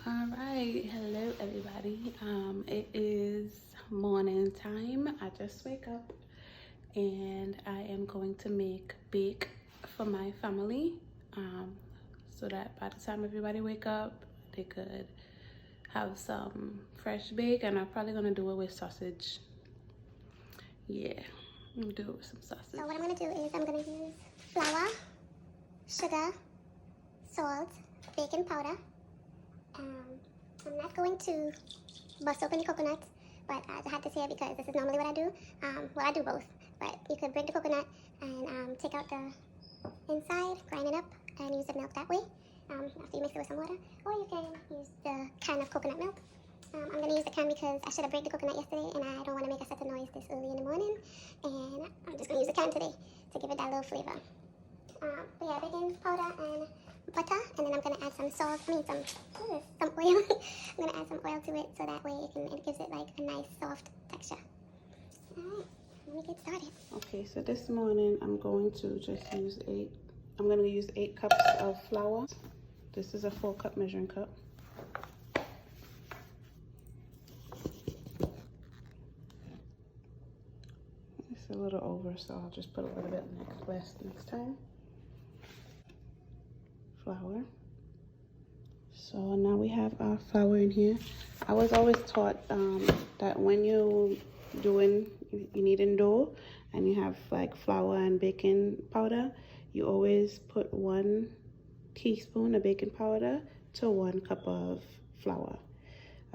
All right, hello everybody. It is morning time. I just wake up and I am going to make bake for my family, so that by the time everybody wake up, they could have some fresh bake. And I'm probably gonna do it with sausage. Yeah, I'm gonna do it with some sausage. So what I'm gonna do is I'm gonna use flour, sugar, salt, baking powder. I'm not going to bust open the coconut, but I had this here because this is normally what I do. Well, I do both, but you could break the coconut and take out the inside, grind it up, and use the milk that way after you mix it with some water. Or you can use the can of coconut milk. I'm going to use the can because I should have break the coconut yesterday, and I don't want to make a set of noise this early in the morning. And I'm just going to use the can today to give it that little flavor. But yeah, baking powder and butter, and then I'm gonna add some salt. Some oil. I'm gonna add some oil to it so that way it gives it like a nice soft texture. Alright, let me get started. Okay, so this morning I'm going to just use I'm gonna use 8 cups of flour. This is a 4-cup measuring cup. It's a little over, so I'll just put a little bit next time. Flour. So now we have our flour in here. I was always taught that when you kneading dough and you have like flour and baking powder, you always put 1 teaspoon of baking powder to 1 cup of flour.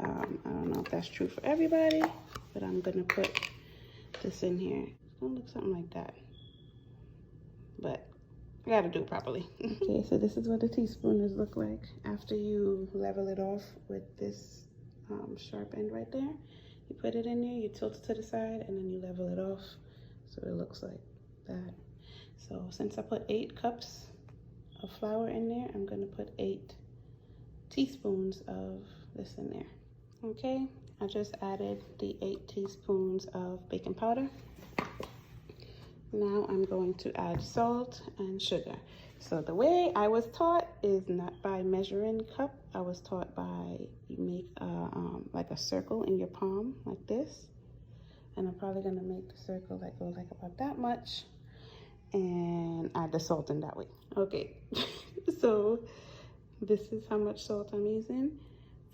I don't know if that's true for everybody, but I'm gonna put this in here. It's gonna look something like that, but I gotta do it properly. Okay, so this is what the teaspoon look like after you level it off with this sharp end right there. You put it in there, you tilt it to the side, and then you level it off so it looks like that. So since I put 8 cups of flour in there, I'm gonna put 8 teaspoons of this in there. Okay, I just added the 8 teaspoons of baking powder. Now I'm going to add salt and sugar. So the way I was taught is not by measuring cup. I was taught by you make like a circle in your palm like this, and I'm probably gonna make the circle that goes like about that much, and add the salt in that way. Okay, so this is how much salt I'm using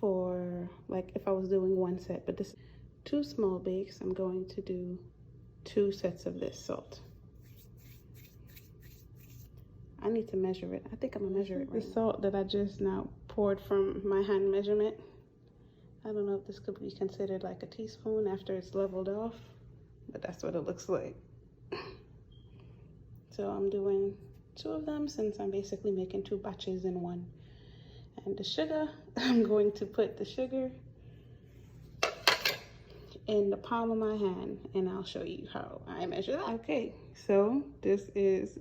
for like if I was doing 1 set, but this 2 small bakes. I'm going to do 2 sets of this salt. I need to measure it. I think I'm gonna measure it right now. The salt that I just now poured from my hand measurement. I don't know if this could be considered like a teaspoon after it's leveled off, but that's what it looks like. So I'm doing 2 of them since I'm basically making 2 batches in one. And the sugar, I'm going to put the sugar in the palm of my hand, and I'll show you how I measure that. Okay, so this is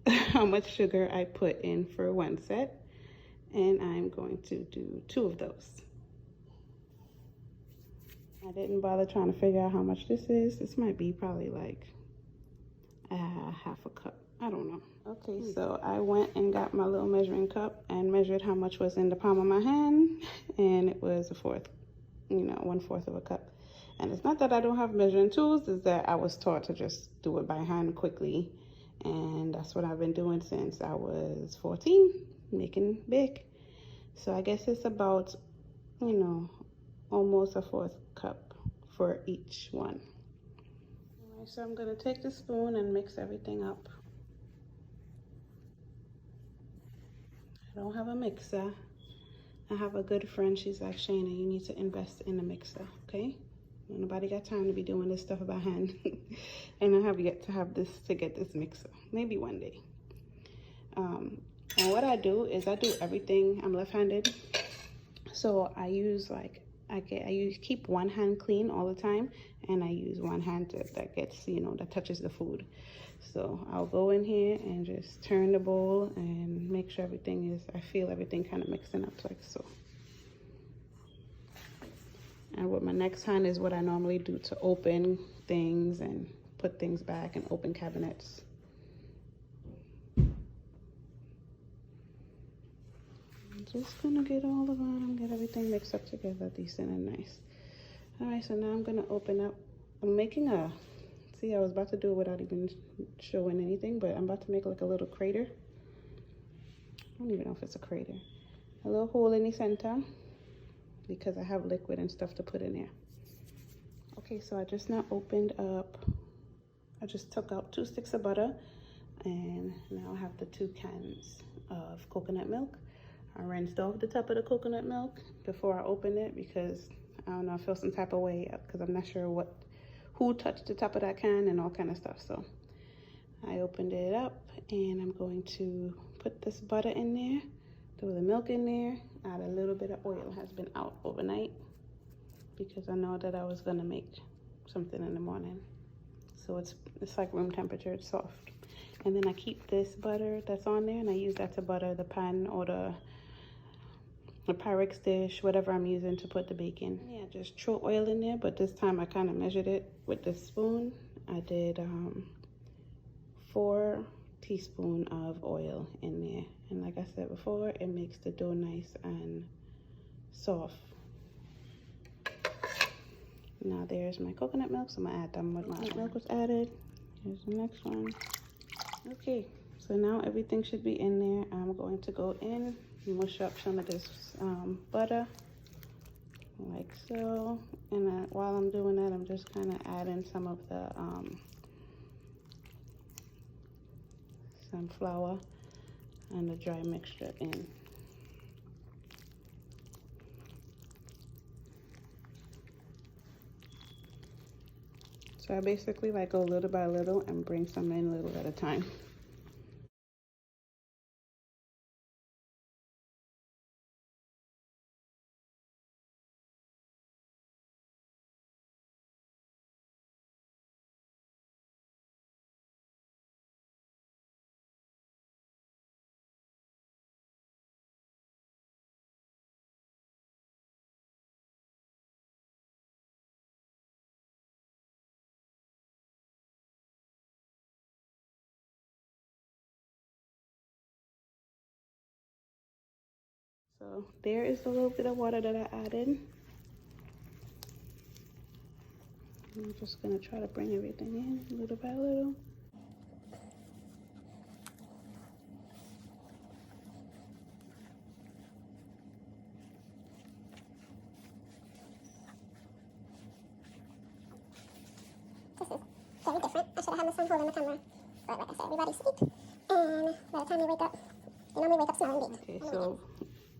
how much sugar I put in for 1 set, and I'm going to do 2 of those. I didn't bother trying to figure out how much this is. This might be probably like half a cup. I don't know. Okay, so I went and got my little measuring cup and measured how much was in the palm of my hand, and it was 1/4 of a cup. And it's not that I don't have measuring tools, it's that I was taught to just do it by hand quickly. And that's what I've been doing since I was 14, making bake. So I guess it's about, almost a 1/4 cup for each one. All right, so I'm gonna take the spoon and mix everything up. I don't have a mixer. I have a good friend, she's like, Shayna, you need to invest in a mixer, okay? Nobody got time to be doing this stuff by hand. And I have yet to have this to get this mixer. Maybe one day. And what I do is I do everything. I'm left-handed, so I use keep one hand clean all the time, and I use one hand that touches the food. So I'll go in here and just turn the bowl and make sure I feel everything kind of mixing up like so. And with my next hand is what I normally do to open things and put things back and open cabinets. I'm just gonna get all the bottom, get everything everything mixed up together decent and nice. All right, so now I'm gonna open up. I'm making a, see, I was about to do it without even showing anything, but I'm about to make like a little crater. I don't even know if it's a crater. A little hole in the center because I have liquid and stuff to put in there. Okay, so I just now opened up, I just took out 2 sticks of butter, and now I have the 2 cans of coconut milk. I rinsed off the top of the coconut milk before I opened it because I don't know, I feel some type of way because I'm not sure who touched the top of that can and all kind of stuff. So I opened it up and I'm going to put this butter in there, throw the milk in there, add a little bit of oil. It has been out overnight because I know that I was gonna make something in the morning. So it's like room temperature, it's soft. And then I keep this butter that's on there and I use that to butter the pan or the Pyrex dish, whatever I'm using to put the bacon. Yeah, just throw oil in there, but this time I kind of measured it with this spoon. I did 4 teaspoons of oil in there. And like I said before, it makes the dough nice and soft. Now there's my coconut milk, so I'm gonna add them with my milk was added. Here's the next one. Okay, so now everything should be in there. I'm going to go in, mush up some of this butter, like so. And while I'm doing that, I'm just kind of adding some of the some flour and the dry mixture in. So I basically like go little by little and bring some in little at a time. So there is a little bit of water that I added. I'm just gonna try to bring everything in little by little. This is very different. I should have had my son holding the camera. But like I said, everybody's asleep. And by the time you wake up, you normally wake up smelling big. Okay, so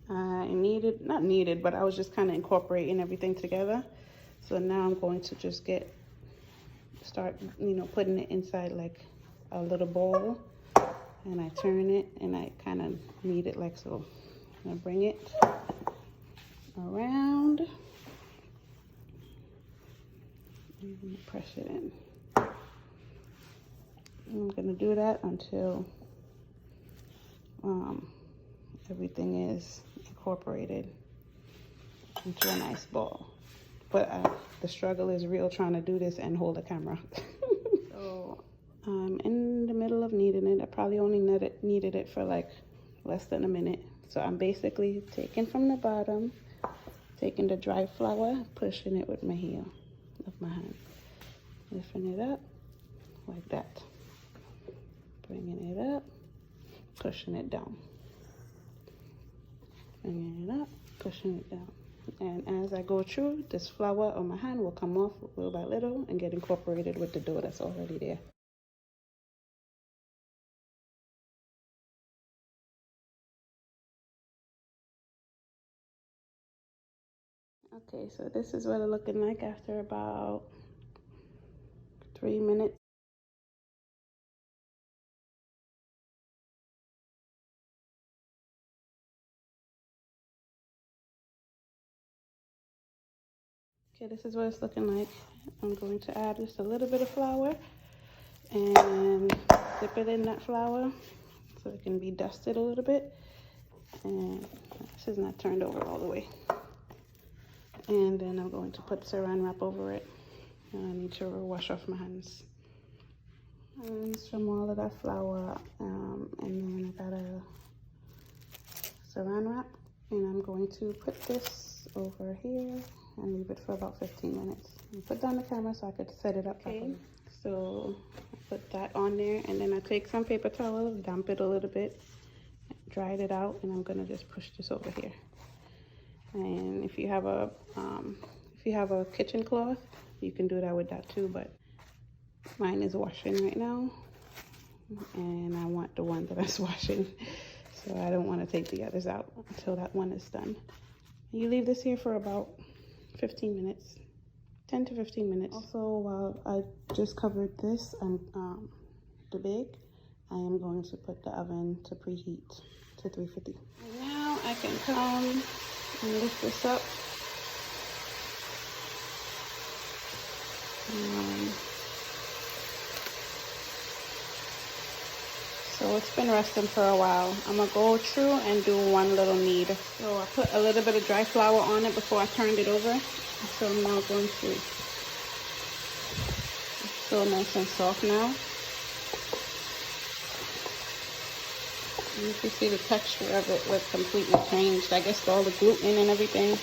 I needed, not needed, but I was just kind of incorporating everything together. So now I'm going to just start, you know, putting it inside like a little bowl. And I turn it and I kind of knead it like so. I'm gonna bring it around. I'm gonna press it in. I'm gonna do that until everything is incorporated into a nice ball. But the struggle is real trying to do this and hold the camera. So I'm in the middle of kneading it. I probably only kneaded it for like less than a minute. So I'm basically taking from the bottom, taking the dry flour, pushing it with my heel of my hand, lifting it up like that, bringing it up, pushing it down, bringing it up, pushing it down. And as I go through, this flour on my hand will come off little by little and get incorporated with the dough that's already there. Okay, so this is what it's looking like after about 3 minutes. Okay, this is what it's looking like. I'm going to add just a little bit of flour and dip it in that flour so it can be dusted a little bit. And this is not turned over all the way. And then I'm going to put saran wrap over it. And I need to wash off my hands. From all of that flour, and then I got a saran wrap, and I'm going to put this over here and leave it for about 15 minutes. And put down the camera so I could set it up properly. So I put that on there, and then I take some paper towel, damp it a little bit, dried it out, and I'm gonna just push this over here. And if you have a kitchen cloth, you can do that with that too, but mine is washing right now, and I want the one that is washing, so I don't want to take the others out until that one is done. You leave this here for about 15 minutes, 10 to 15 minutes. Also, while I just covered this and the bake, I am going to put the oven to preheat to 350. And now I can come and lift this up. So it's been resting for a while. I'm gonna go through and do one little knead. So I put a little bit of dry flour on it before I turned it over. So I'm now going to, it's so nice and soft now. You can see the texture of it was completely changed. I guess all the gluten and everything.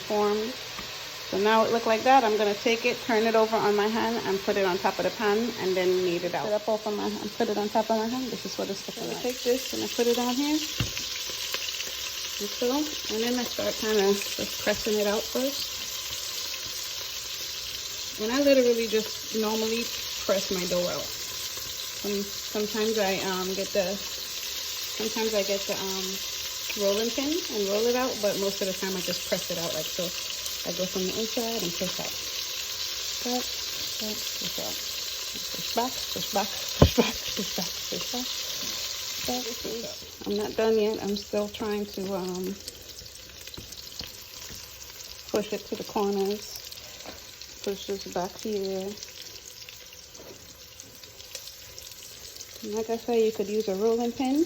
Formed. So now it look like that. I'm gonna take it, turn it over on my hand, and put it on top of the pan, and then knead it out. Put it up off of my hand, put it on top of my hand. This is what it's looking like. I take this and I put it on here, like so, and then I start kind of just pressing it out first. And I literally just normally press my dough out. Sometimes I get the rolling pin and roll it out, but most of the time I just press it out like so. I go from the inside and push out. Back, back, push out. Push back, push back, push back, push back, push back. Back, push out. I'm not done yet. I'm still trying to push it to the corners. Push this back here. And like I say, you could use a rolling pin,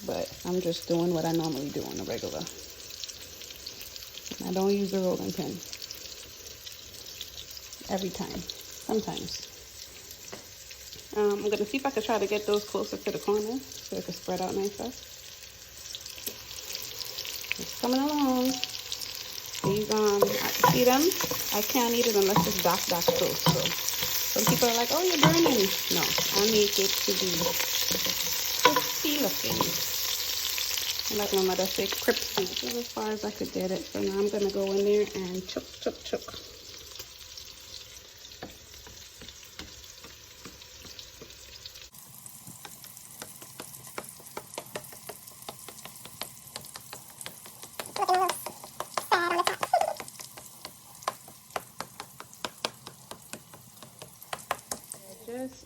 but I'm just doing what I normally do on a regular. I don't use a rolling pin every time, sometimes. I'm gonna see if I can try to get those closer to the corner so it can spread out nicer. It's coming along. These, see them? I can't eat it unless it's dark close. So some people are like, oh, you're burning. No, I make it to be crispy looking. Like my mother said, crispy. This is as far as I could get it. So now I'm gonna go in there and chook.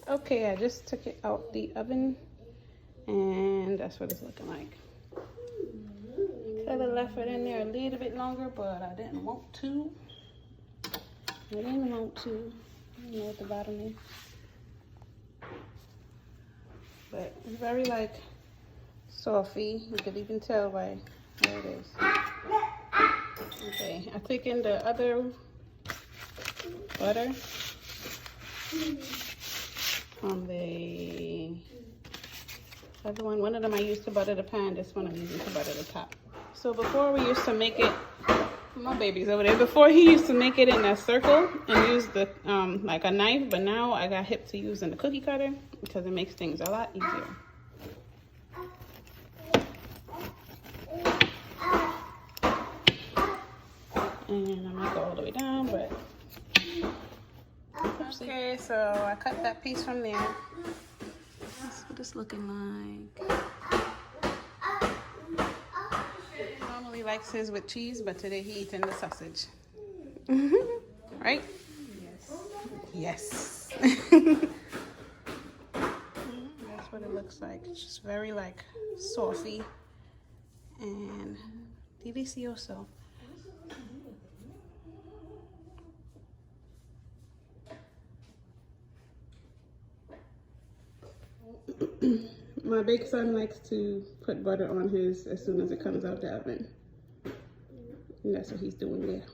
Okay, I just took it out the oven, and that's what it's looking like. Could have left it in there a little bit longer, but I didn't want to. I don't know what the bottom is. But it's very like softy. You could even tell by there it is. Okay, I took in the other butter from the other one. One of them I used to butter the pan. This one I'm using to butter the top. So before we used to make it, my baby's over there. Before he used to make it in a circle and use the like a knife, but now I got hip to using the cookie cutter because it makes things a lot easier. And I might go all the way down, but okay. So I cut that piece from there. That's what it's looking like. Normally likes his with cheese, but today he eating the sausage. Right? Yes. That's what it looks like. It's just very like saucy and delicioso. My big son likes to put butter on his as soon as it comes out the oven. And that's what he's doing there.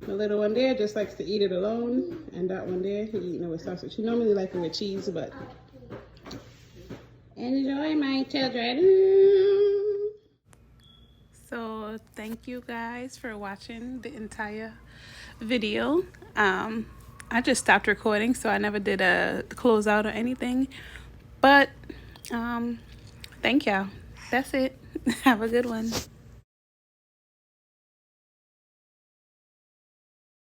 The little one there just likes to eat it alone, and that one there, he eating it with sausage. She normally likes it with cheese, but enjoy, my children. So thank you guys for watching the entire video. I just stopped recording, so I never did a closeout or anything. But thank y'all. That's it. Have a good one.